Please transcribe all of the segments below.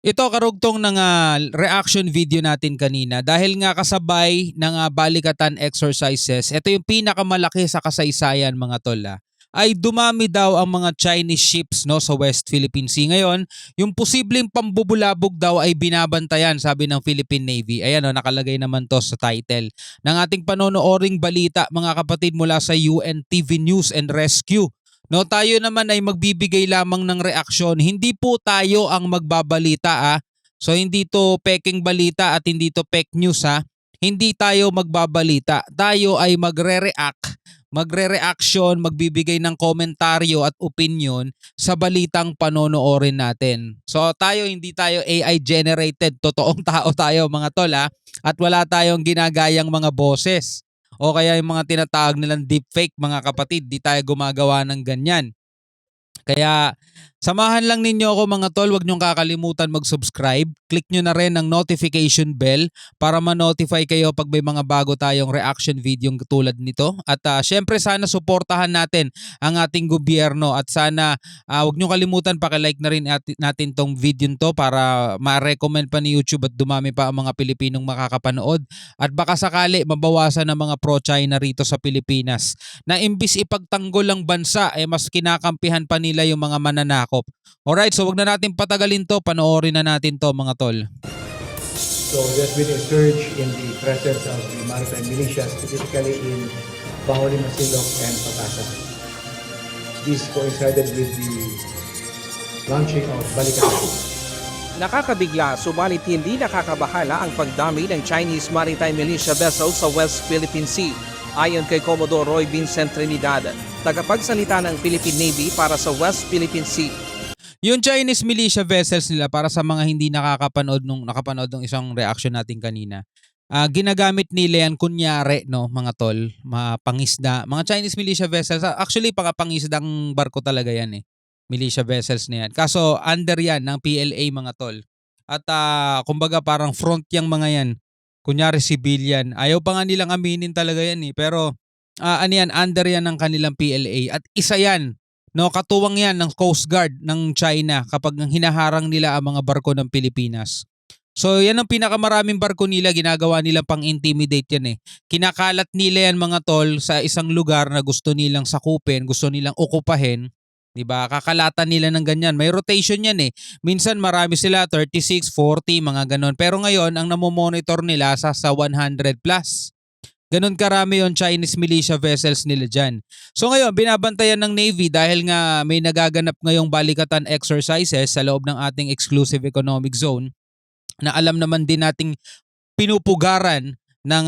Ito karugtong ng reaction video natin kanina dahil nga kasabay ng balikatan exercises, ito yung pinakamalaki sa kasaysayan mga tol ay dumami daw ang mga Chinese ships no sa West Philippine Sea. Ngayon, yung posibleng pambubulabog daw ay binabantayan sabi ng Philippine Navy. Ayan o, nakalagay naman to sa title ng ating panonooring balita mga kapatid mula sa UNTV News and Rescue. No, tayo naman ay magbibigay lamang ng reaksyon. Hindi po tayo ang magbabalita. So hindi to peking balita at hindi to fake news Hindi tayo magbabalita. Tayo ay magre-reaction, magbibigay ng komentaryo at opinion sa balitang panonoorin natin. So tayo hindi tayo AI generated, totoong tao tayo mga tol at wala tayong ginagayang mga boses o kaya yung mga tinatawag nilang deepfake mga kapatid, di tayo gumagawa ng ganyan. Kaya samahan lang ninyo ako mga tol, huwag niyong kakalimutan mag-subscribe. Click nyo na rin ang notification bell para ma-notify kayo pag may mga bago tayong reaction video tulad nito. At syempre sana suportahan natin ang ating gobyerno at sana huwag nyo kalimutan pakilike na rin natin tong video to para ma-recommend pa ni YouTube at dumami pa ang mga Pilipinong makakapanood. At baka sakali mabawasan ng mga pro-China rito sa Pilipinas na imbis ipagtanggol ang bansa mas kinakampihan pa nila yung mga mananakop. Alright, so wag na natin patagalin to, panoorin na natin to mga tol. So there's been a surge in the presence of the maritime militia, specifically in Baholi, Masilok, and Patasa. This coincided with the launching of Balikatan. Nakakabigla subalit hindi nakakabahala ang pagdami ng Chinese maritime militia vessels sa West Philippine Sea. Ayon kay Commodore Roy Vincent Trinidad, tagapagsalita ng Philippine Navy para sa West Philippine Sea. Yung Chinese militia vessels nila para sa mga hindi nakapanood nung isang reaction natin kanina. Ginagamit nila yan kunyari no mga tol, mga pangisda, mga Chinese militia vessels. Actually pangisdang barko talaga yan militia vessels na yan. Kaso under yan ng PLA mga tol. At kumbaga parang front yung mga yan. Kunyari civilian. Ayaw pa nga nilang aminin talaga yan pero under yan ng kanilang PLA. At isa yan, no, katuwang yan ng Coast Guard ng China kapag hinaharang nila ang mga barko ng Pilipinas. So yan ang pinakamaraming barko nila, ginagawa nilang pang-intimidate yan Kinakalat nila yan mga tol sa isang lugar na gusto nilang sakupin, gusto nilang okupahin. Diba? Kakalatan nila ng ganyan. May rotation yan Minsan marami sila, 36, 40, mga ganon. Pero ngayon, ang namomonitor nila sa 100 plus. Ganon karami yung Chinese militia vessels nila dyan. So ngayon, binabantayan ng Navy dahil nga may nagaganap ngayong balikatan exercises sa loob ng ating exclusive economic zone na alam naman din nating pinupugaran ng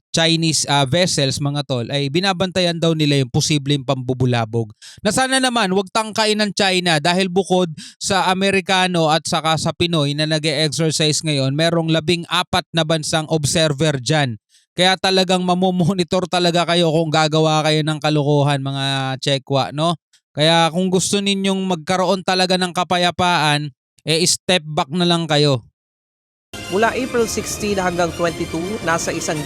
Chinese vessels mga tol ay binabantayan daw nila yung posibleng pambubulabog. Na sana naman wag tangkain ng China dahil bukod sa Amerikano at saka sa Pinoy na nag-e-exercise ngayon, merong 14 na bansang observer dyan. Kaya talagang mamomonitor talaga kayo kung gagawa kayo ng kalokohan mga Chekwa, no? Kaya kung gusto ninyong magkaroon talaga ng kapayapaan, step back na lang kayo. Mula April 16 hanggang 22, nasa 110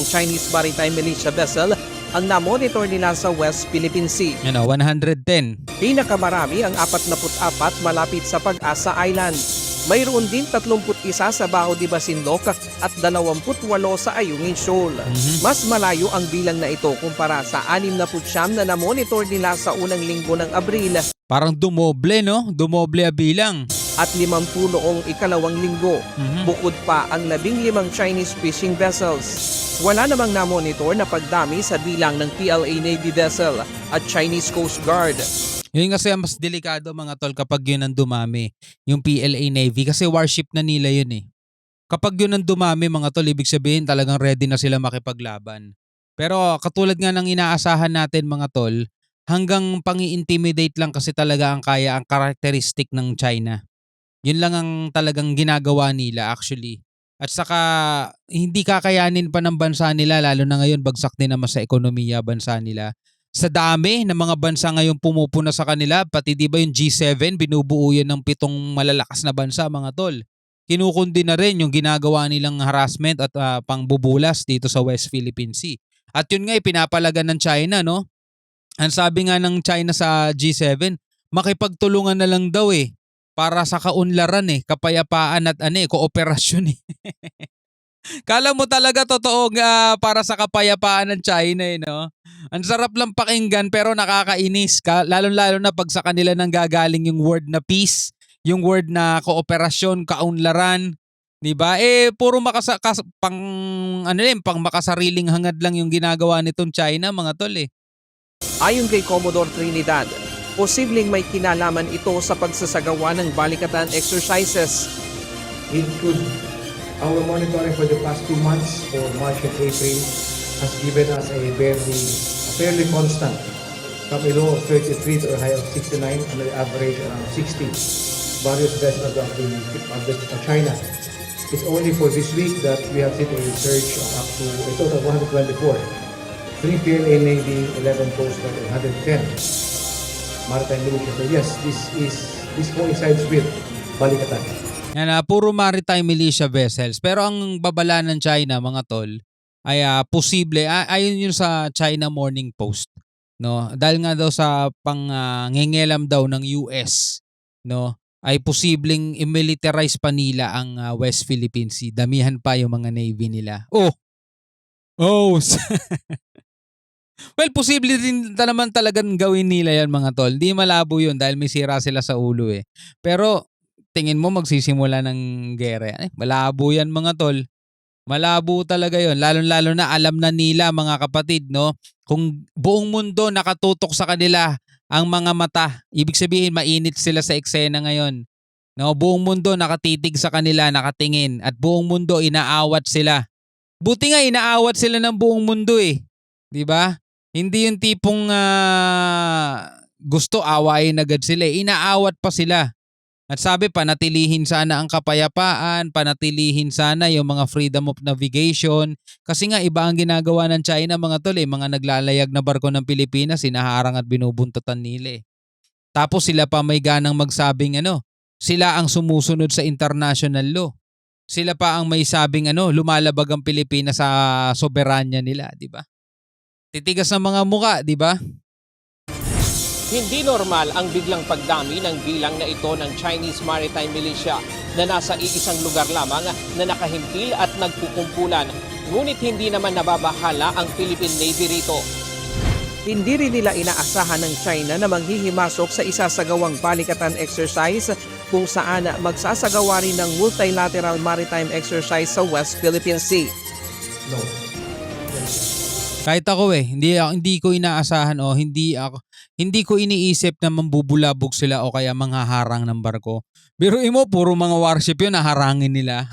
Chinese maritime militia vessel ang namonitor nila sa West Philippine Sea. 110. Pinakamarami ang 44 malapit sa Pag-asa Island. Mayroon din 31 sa Baho de Masinloc at 28 sa Ayungin Shoal. Mas malayo ang bilang na ito kumpara sa 69 na namonitor nila sa unang linggo ng Abril. Parang dumoble, no? Dumoble ang bilang. At 50 noong ikalawang linggo. Bukod pa ang 15 Chinese fishing vessels. Wala namang namonitor na pagdami sa bilang ng PLA Navy vessel at Chinese Coast Guard. Yun kasi mas delikado mga tol kapag yun ang dumami, yung PLA Navy kasi warship na nila yun Kapag yun ang dumami mga tol, ibig sabihin talagang ready na sila makipaglaban. Pero katulad nga ng inaasahan natin mga tol, hanggang pangi-intimidate lang kasi talaga ang kaya ang karakteristik ng China. Yun lang ang talagang ginagawa nila actually. At saka hindi kakayanin pa ng bansa nila lalo na ngayon bagsak din naman sa ekonomiya bansa nila. Sa dami ng mga bansa ngayon pumupuna sa kanila, pati di ba yung G7 binubuo yan ng 7 malalakas na bansa mga tol. Kinukundi na rin yung ginagawa nilang harassment at pangbubulas dito sa West Philippine Sea. At yun nga pinapalagan ng China no. Ang sabi nga ng China sa G7, makipagtulungan na lang daw para sa kaunlaran kapayapaan at kooperasyon Kala mo talaga totoo para sa kapayapaan ng China no? Ang sarap lang pakinggan pero nakakainis. Lalo-lalo na pag sa kanila nang gagaling yung word na peace, yung word na kooperasyon, kaunlaran. 'Di ba? Puro pang makasariling hangad lang yung ginagawa nitong China, mga tol Ayon kay Commodore Trinidad, posibleng may kinalaman ito sa pagsasagawa ng balikatan exercises. It could, our monitoring for the past 2 months for March and April has given us a fairly constant from a low of 33 to a high of 69 and an average around 60 various vessels of China. It's only for this week that we have seen a surge of up to a total of 124. 3 PLA Navy, 11 Coast Guard, and 110 Maritime Militia. So yes, this coincides with balikatan. Yan puro maritime militia vessels. Pero ang babala ng China, mga tol, ay posible, ayon yun sa China Morning Post, no? Dahil nga daw sa ngengelam daw ng US, no? Ay posibleng i-militarize pa nila ang West Philippine Sea. Damihan pa yung mga navy nila. Oh! Well, posible din naman talagang gawin nila yan, mga tol. Hindi malabo yun dahil may sira sila sa ulo Pero tingin mo magsisimula ng gera. Malabo yan, mga tol. Malabo talaga yon. Lalo-lalo na alam na nila, mga kapatid, no? Kung buong mundo nakatutok sa kanila ang mga mata, ibig sabihin mainit sila sa eksena ngayon. No, buong mundo nakatitig sa kanila, nakatingin, at buong mundo inaawat sila. Buti nga inaawat sila ng buong mundo 'Di ba? Hindi yung tipong gusto awayin agad sila. Inaawat pa sila. At sabi, panatilihin sana ang kapayapaan, panatilihin sana yung mga freedom of navigation. Kasi nga iba ang ginagawa ng China, mga tol mga naglalayag na barko ng Pilipinas, sinaharang at binubuntutan nila Tapos sila pa may ganang magsabing sila ang sumusunod sa international law. Sila pa ang may sabing lumalabag ang Pilipinas sa soberanya nila, di ba? Titigas ng mga muka, di ba? Hindi normal ang biglang pagdami ng bilang na ito ng Chinese Maritime Militia na nasa iisang lugar lamang na nakahimpil at nagkukumpulan. Ngunit hindi naman nababahala ang Philippine Navy rito. Hindi rin nila inaasahan ng China na manghihimasok sa isasagawang balikatan exercise kung saan magsasagawa rin ng multilateral maritime exercise sa West Philippine Sea. No. Kahit ako hindi ko inaasahan hindi ko iniisip na mambubulabog sila o kaya manghaharang ng barko. Biruin mo, puro mga warship yun, naharangin nila.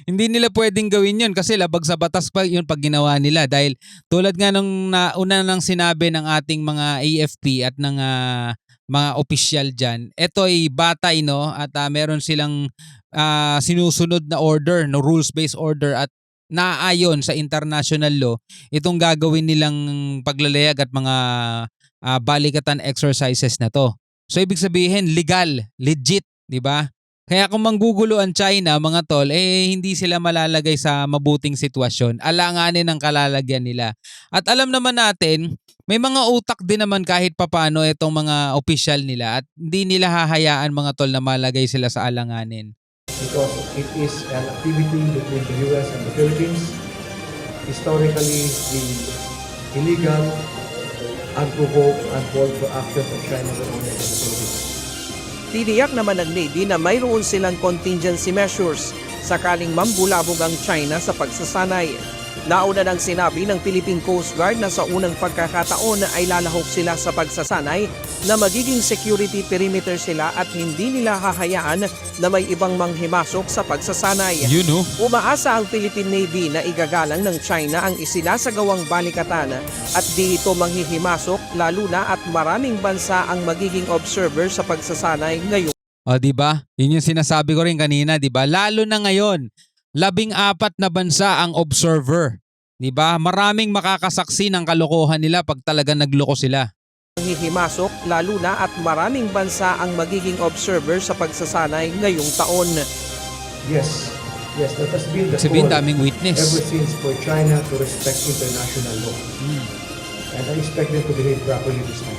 Hindi nila pwedeng gawin yun kasi labag sa batas pa yun pag ginawa nila. Dahil tulad nga nung una nang sinabi ng ating mga AFP at ng mga opisyal dyan, ito ay batay at meron silang sinusunod na order, rules-based order at naayon sa international law itong gagawin nilang paglalayag at mga balikatan exercises na to. So ibig sabihin legal, legit, di ba? Kaya kung manggugulo ang China, mga tol, hindi sila malalagay sa mabuting sitwasyon. Alanganin ang kalalagyan nila. At alam naman natin, may mga utak din naman kahit papano itong mga opisyal nila at hindi nila hahayaan, mga tol, na malagay sila sa alanganin. Because it is an activity between the US and the Philippines. Historically, the illegal, unprovoked, uncalled for actions of China were only against the Philippines. Tiniyak naman ng Navy na mayroon silang contingency measures sakaling mambulabog ang China sa pagsasanay. Nauna nang sinabi ng Philippine Coast Guard na sa unang pagkakataon ay lalahok sila sa pagsasanay na magiging security perimeter sila at hindi nila hahayaan na may ibang manghimasok sa pagsasanay. Umaasa ang Philippine Navy na igagalang ng China ang isinasagawang balikatan at di ito manghihimasok lalo na at maraming bansa ang magiging observer sa pagsasanay ngayon. O, di ba? Yun yung sinasabi ko rin kanina, di ba? Lalo na ngayon, 14 na bansa ang observer. Di ba? Maraming makakasaksi ng kalokohan nila pag talaga nagloko sila. Hihimasok lalo na at maraming bansa ang magiging observer sa pagsasanay ngayong taon. Yes, that has been the Sabihin, goal daming witness. ever since for China to respect international law. And I expect them to behave properly this time.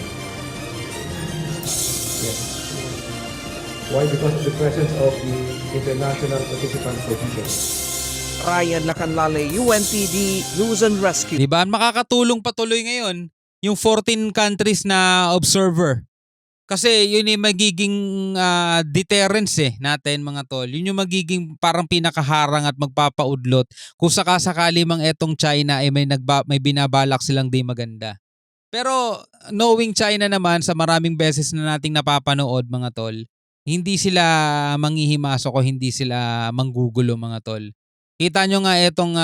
Yes. Why? Because of the presence of the international participant provisions. Ryan Lacanlale, UNTD News and Rescue. Diba? Makakatulong patuloy ngayon yung 14 countries na observer. Kasi yun yung magiging deterrence natin mga tol. Yun yung magiging parang pinakaharang at magpapaudlot kung sakasakali mang etong China ay may binabalak silang di maganda. Pero knowing China naman sa maraming beses na nating napapanood mga tol, hindi sila manghihimasok o hindi sila manggugulo mga tol. Kita nyo nga etong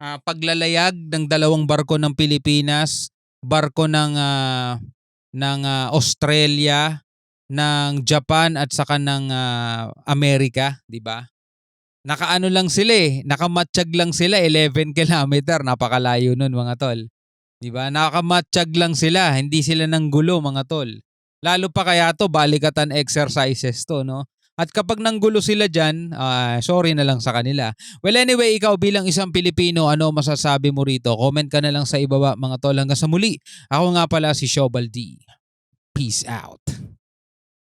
paglalayag ng dalawang barko ng Pilipinas, barko ng Australia, ng Japan at saka ng Amerika, di ba? Nakaano lang sila nakamatsyag lang sila 11 kilometer, napakalayo nun mga tol. Di ba? Nakamatsyag lang sila, hindi sila nanggulo mga tol. Lalo pa kaya to balikatan exercises to, no? At kapag nanggulo sila dyan, sorry na lang sa kanila. Well anyway, ikaw bilang isang Pilipino, ano masasabi mo rito? Comment ka na lang sa ibaba mga tol. Hanggang sa muli, ako nga pala si Shobal D. Peace out.